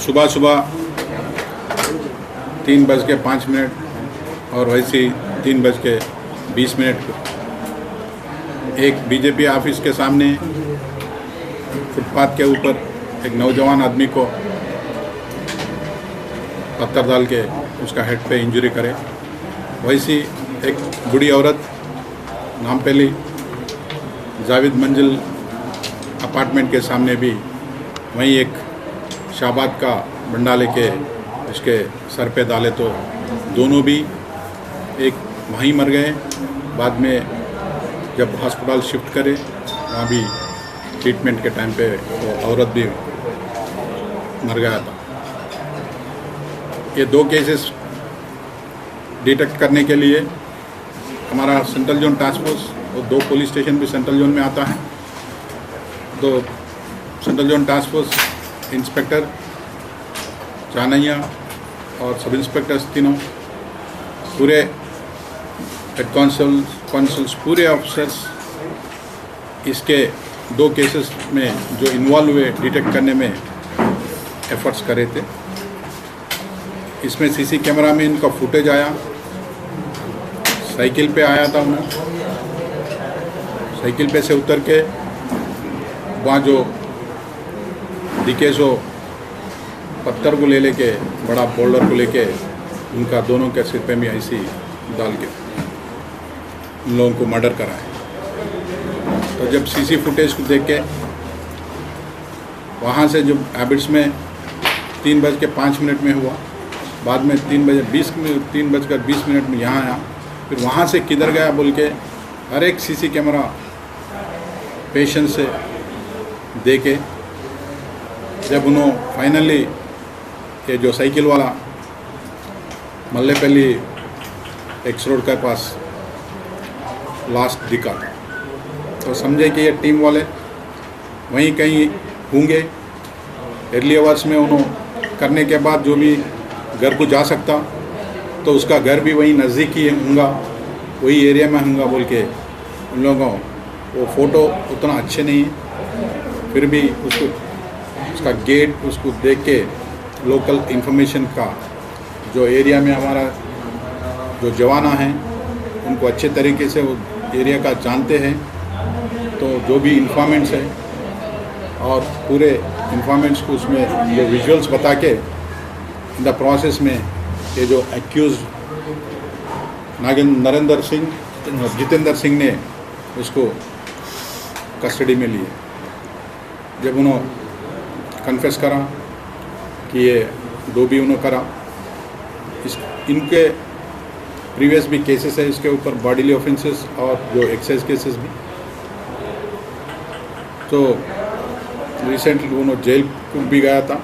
सुबह सुबह 3:05 और वैसे ही 3:20 को एक बीजेपी ऑफिस के सामने फुटपाथ के ऊपर एक नौजवान आदमी को पत्थर डाल के उसका हेड पे इंजरी करे। वैसी एक बूढ़ी औरत नामपल्ली जावेद मंजिल अपार्टमेंट के सामने भी वहीं एक शाबाद का बंडा लेके उसके सर पे डाले तो दोनों भी एक वहीं मर गए। बाद में जब हॉस्पिटल शिफ्ट करे वहाँ भी ट्रीटमेंट के टाइम पे वो औरत भी मर गया था। ये 2 केसेस डिटेक्ट करने के लिए हमारा सेंट्रल जोन टास्क फोर्स और 2 पुलिस स्टेशन भी सेंट्रल जोन में आता है। तो central zone task force inspector Chanaiah और सब इंस्पेक्टर्स तीनों पूरे हेड कॉन्सल्स पूरे ऑफिसर्स इसके 2 केसेस में जो इन्वॉल्व हुए डिटेक्ट करने में एफर्ट्स करे थे। इसमें सीसी कैमरा में इनका फुटेज आया, साइकिल पे आया था उन्हें, साइकिल पे से उतर के वहाँ जो दिखे सो पत्थर को लेके बड़ा बोल्डर को लेके उनका दोनों के सिर पे भी ऐसी डाल के उन लोगों को मर्डर करा है। तो जब सीसी फुटेज को देख के वहाँ से जब हैबिट्स में 3:05 में हुआ, बाद में 3:20 में यहाँ आया, फिर वहाँ से किधर गया बोल के हर एक सीसी कैमरा पेशेंस से देखे। जब उन्होंने फाइनली ये जो साइकिल वाला मल्लेपल्ली एक्स रोड के पास लास्ट दिखा तो समझे कि ये टीम वाले वहीं कहीं होंगे। अर्ली आवर्स में उन्होंने करने के बाद जो भी घर को जा सकता तो उसका घर भी वहीं नज़दीक ही होगा, वही एरिया में होगा बोल के उन लोगों वो फ़ोटो उतना अच्छे नहीं है, फिर भी उसका गेट उसको देख के लोकल इन्फॉर्मेशन का जो एरिया में हमारा जो जवाना हैं उनको अच्छे तरीके से वो एरिया का जानते हैं। तो जो भी इन्फॉर्मेंट्स हैं और पूरे इन्फॉर्मेंट्स को उसमें जो विजुअल्स बता के इन द प्रोसेस में ये जो एक्यूज जितेंद्र सिंह ने उसको कस्टडी में लिए। जब उन्होंने कन्फेस करा कि ये दो भी उन्होंने करा, इनके प्रीवियस भी केसेस है इसके ऊपर, बॉडीली ऑफेंसेस और जो एक्साइज केसेस भी। तो रिसेंटली उन्होंने जेल भी गया था।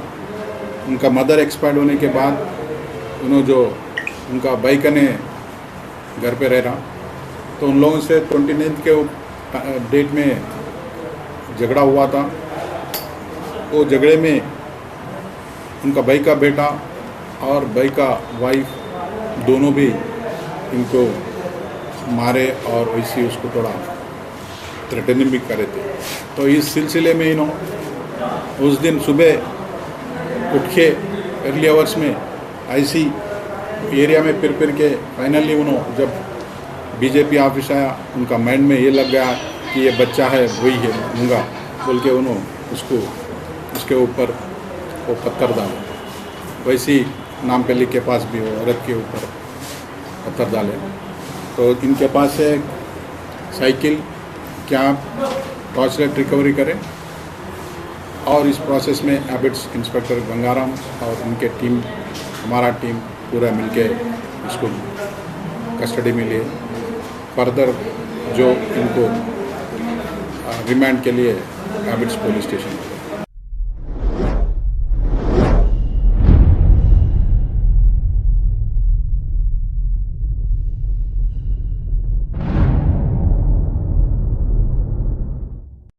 उनका मदर एक्सपायर्ड होने के बाद उन्होंने जो उनका भाई कने घर पे रह रहा, तो उन लोगों से 29 के डेट में झगड़ा हुआ था। वो झगड़े में उनका भाई का बेटा और भाई का वाइफ दोनों भी इनको मारे और वैसे उसको थोड़ा थ्रेटनिंग भी करे थे। तो इस सिलसिले में इन्होंने उस दिन सुबह उठ के अर्ली आवर्स में ऐसी एरिया में फिर के फाइनली उन्होंने जब बीजेपी ऑफिस आया, उनका माइंड में ये लग गया कि ये बच्चा है वही है मूंगा बोल के उन्होंने उसको उसके ऊपर वो पत्थर डाले। वैसे ही नामपल्ली के पास भी वो औरत के ऊपर पत्थर डाले। तो इनके पास से साइकिल क्या टॉर्च लाइट रिकवरी करें और इस प्रोसेस में हैबिट्स इंस्पेक्टर गंगाराम और उनके टीम, हमारा टीम पूरा मिलके इसको कस्टडी में लिए। फर्दर जो इनको रिमांड के लिए हैबिट्स पुलिस स्टेशन